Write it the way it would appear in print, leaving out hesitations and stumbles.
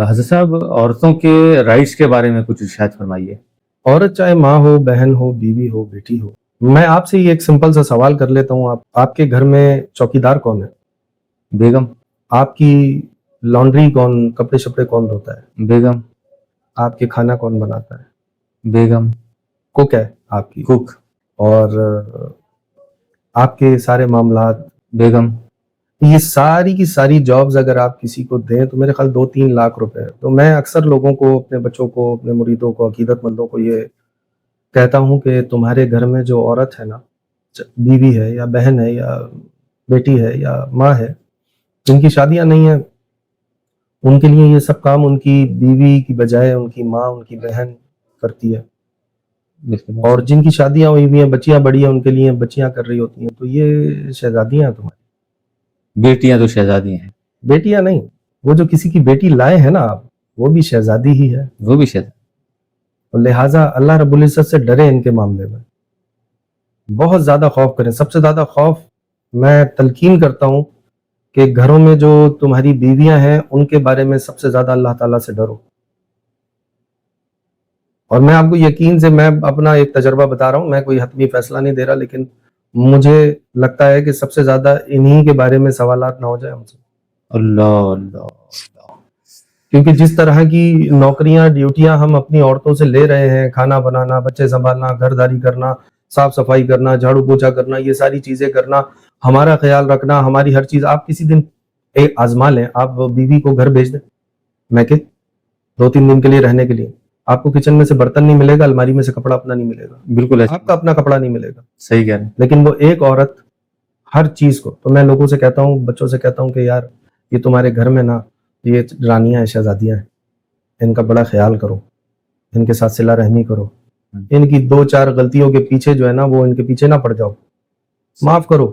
حضرت صاحب عورتوں کے رائٹس کے بارے میں کچھ ارشاد فرمائیے. عورت چاہے ماں ہو، بہن ہو، بیوی ہو، بیٹی ہو. میں آپ سے یہ ایک سمپل سا سوال کر لیتا ہوں. آپ کے گھر میں چوکیدار کون ہے؟ بیگم. آپ کی لانڈری کون، کپڑے شپڑے کون دھوتا ہے؟ بیگم. آپ کے کھانا کون بناتا ہے؟ بیگم. کوک ہے آپ کی؟ کوک. اور آپ کے سارے معاملات؟ بیگم. یہ ساری کی ساری جابز اگر آپ کسی کو دیں تو میرے خیال 2-3 لاکھ روپے. تو میں اکثر لوگوں کو، اپنے بچوں کو، اپنے مریدوں کو، عقیدت مندوں کو یہ کہتا ہوں کہ تمہارے گھر میں جو عورت ہے نا، بیوی ہے یا بہن ہے یا بیٹی ہے یا ماں ہے، جن کی شادیاں نہیں ہیں، ان کے لیے یہ سب کام ان کی بیوی کی بجائے ان کی ماں، ان کی بہن کرتی ہے. اور جن کی شادیاں ہوئی ہوئی ہیں، بچیاں بڑی ہیں، ان کے لیے بچیاں کر رہی ہوتی ہیں. تو یہ شہزادیاں ہیں تمہاری. بیٹیاں تو شہزادی ہیں. بیٹیاں نہیں، وہ جو کسی کی بیٹی لائے ہیں نا آپ، وہ بھی شہزادی ہی ہے. وہ بھی شہزادی. لہٰذا اللہ رب العزت سے ڈرے ان کے معاملے میں، بہت زیادہ خوف کریں. سب سے زیادہ خوف میں تلقین کرتا ہوں کہ گھروں میں جو تمہاری بیویاں ہیں ان کے بارے میں سب سے زیادہ اللہ تعالیٰ سے ڈرو. اور میں آپ کو یقین سے، میں اپنا ایک تجربہ بتا رہا ہوں، میں کوئی حتمی فیصلہ نہیں دے رہا، لیکن مجھے لگتا ہے کہ سب سے زیادہ انہی کے بارے میں سوالات نہ ہو جائے ہم سے. اللہ اللہ. کیونکہ جس طرح کی نوکریاں، ڈیوٹیاں ہم اپنی عورتوں سے لے رہے ہیں، کھانا بنانا، بچے سنبھالنا، گھر داری کرنا، صاف صفائی کرنا، جھاڑو پوچھا کرنا، یہ ساری چیزیں کرنا، ہمارا خیال رکھنا، ہماری ہر چیز. آپ کسی دن ایک آزما لیں، آپ بیوی کو گھر بھیج دیں میں کہ 2-3 دن کے لیے رہنے کے لیے، آپ کو کچن میں سے برتن نہیں ملے گا، الماری میں سے کپڑا اپنا نہیں ملے گا. بالکل آپ کا اپنا کپڑا نہیں ملے گا. صحیح کہہ رہے ہیں. لیکن وہ ایک عورت ہر چیز کو. تو میں لوگوں سے کہتا ہوں، بچوں سے کہتا ہوں کہ یار یہ تمہارے گھر میں نا، یہ رانیاں ہیں، شہزادیاں ہیں، ان کا بڑا خیال کرو، ان کے ساتھ صلہ رحمی کرو، ان کی 2-4 غلطیوں کے پیچھے جو ہے نا، وہ ان کے پیچھے نہ پڑ جاؤ، معاف کرو.